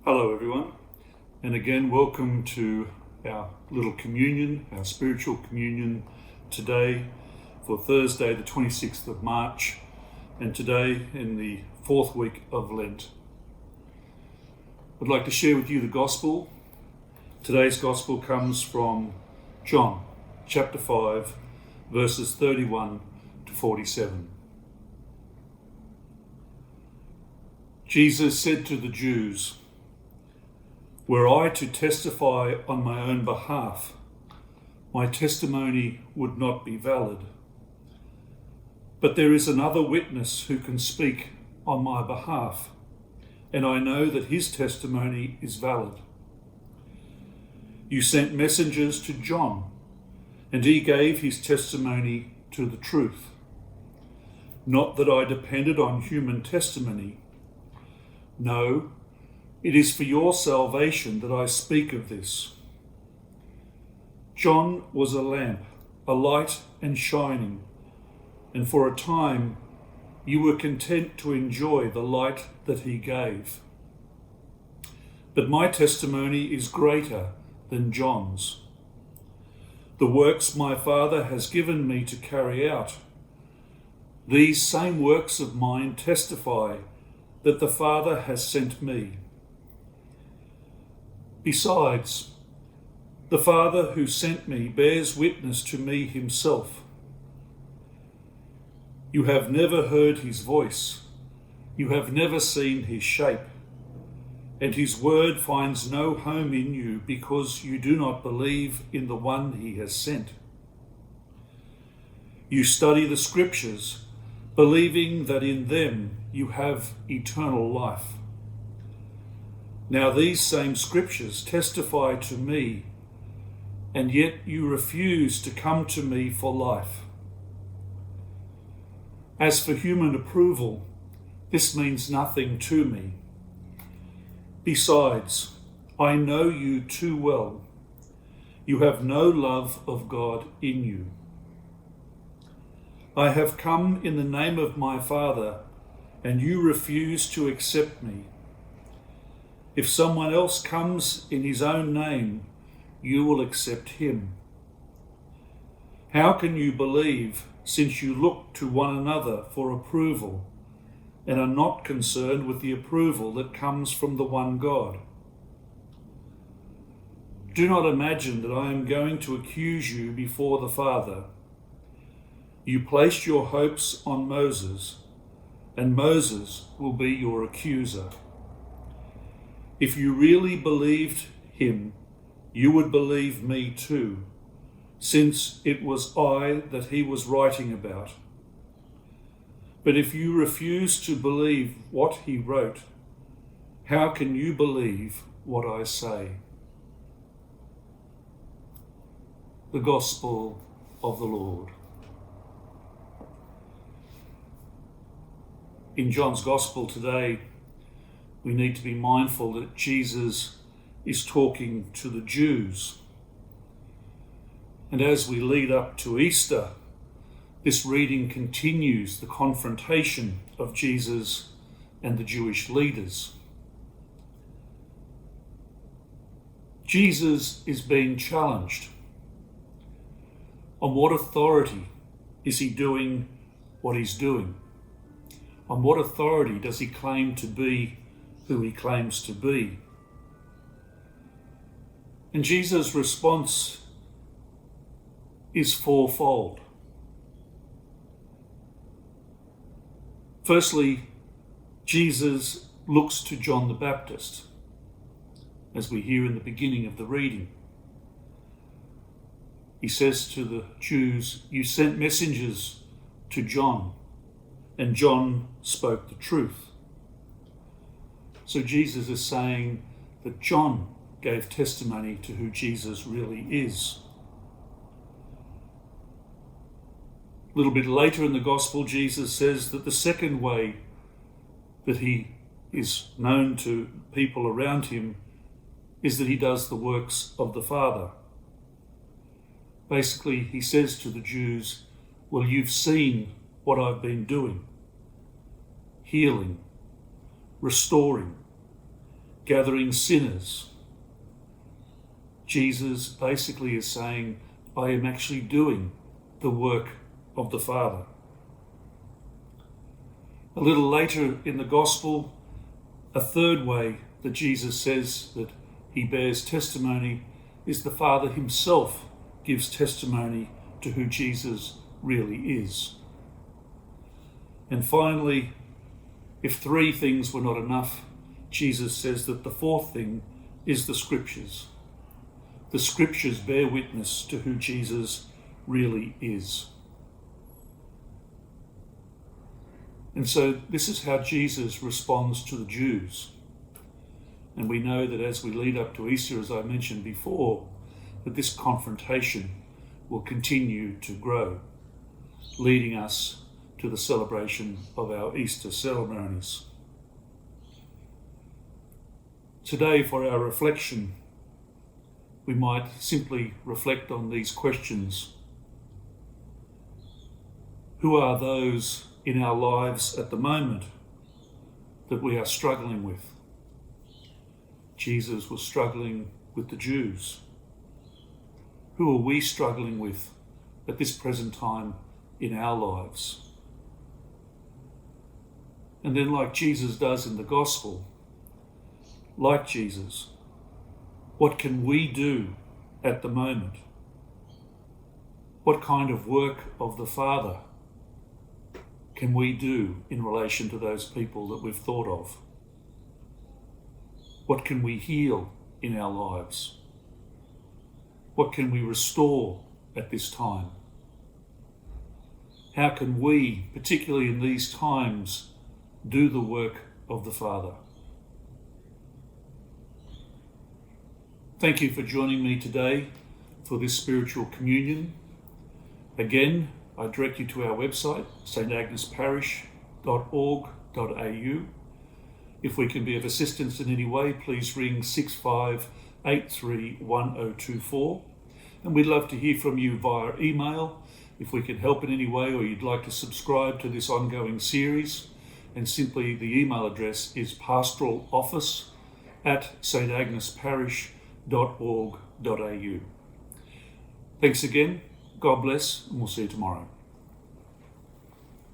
Hello everyone, and again welcome to our little communion, our spiritual communion today for Thursday the 26th of March, and today in the fourth week of Lent. I'd like to share with you the Gospel. Today's Gospel comes from John chapter 5 verses 31 to 47. Jesus said to the Jews, "Were I to testify on my own behalf, my testimony would not be valid. But there is another witness who can speak on my behalf, and I know that his testimony is valid. You sent messengers to John, and he gave his testimony to the truth. Not that I depended on human testimony. No, it is for your salvation that I speak of this. John was a lamp, a light and shining, and for a time you were content to enjoy the light that he gave. But my testimony is greater than John's. The works my Father has given me to carry out, these same works of mine testify that the Father has sent me. Besides, the Father who sent me bears witness to me himself. You have never heard his voice, you have never seen his shape, and his word finds no home in you because you do not believe in the one he has sent. You study the scriptures, believing that in them you have eternal life. Now these same scriptures testify to me, and yet you refuse to come to me for life. As for human approval, this means nothing to me. Besides, I know you too well. You have no love of God in you. I have come in the name of my Father, and you refuse to accept me. If someone else comes in his own name, you will accept him. How can you believe, since you look to one another for approval and are not concerned with the approval that comes from the one God? Do not imagine that I am going to accuse you before the Father. You placed your hopes on Moses, and Moses will be your accuser. If you really believed him, you would believe me too, since it was I that he was writing about. But if you refuse to believe what he wrote, how can you believe what I say?" The Gospel of the Lord. In John's Gospel today, we need to be mindful that Jesus is talking to the Jews. And as we lead up to Easter, this reading continues the confrontation of Jesus and the Jewish leaders. Jesus is being challenged. On what authority is he doing what he's doing? On what authority does he claim to be who he claims to be? And Jesus' response is fourfold. Firstly, Jesus looks to John the Baptist, as we hear in the beginning of the reading. He says to the Jews, "You sent messengers to John, and John spoke the truth." So Jesus is saying that John gave testimony to who Jesus really is. A little bit later in the Gospel, Jesus says that the second way that he is known to people around him is that he does the works of the Father. Basically, he says to the Jews, "Well, you've seen what I've been doing, healing, restoring, gathering sinners. Jesus basically is saying, I am actually doing the work of the Father. A little later in the Gospel, a third way that Jesus says that he bears testimony is the Father himself gives testimony to who Jesus really is. And finally, if three things were not enough, Jesus says that the fourth thing is the Scriptures. The Scriptures bear witness to who Jesus really is. And so this is how Jesus responds to the Jews. And we know that as we lead up to Easter, as I mentioned before, that this confrontation will continue to grow, leading us to the celebration of our Easter ceremonies. Today, for our reflection, we might simply reflect on these questions. Who are those in our lives at the moment that we are struggling with? Jesus was struggling with the Jews. Who are we struggling with at this present time in our lives? And then, like Jesus does in the Gospel, like Jesus, what can we do at the moment? What kind of work of the Father can we do in relation to those people that we've thought of? What can we heal in our lives? What can we restore at this time? How can we, particularly in these times, do the work of the Father? Thank you for joining me today for this spiritual communion. Again, I direct you to our website, stagnesParish.org.au. If we can be of assistance in any way, please ring 65831024. And we'd love to hear from you via email if we can help in any way, or you'd like to subscribe to this ongoing series. And simply the email address is pastoraloffice@stagnesParish.org.au. Thanks again. God bless, and we'll see you tomorrow.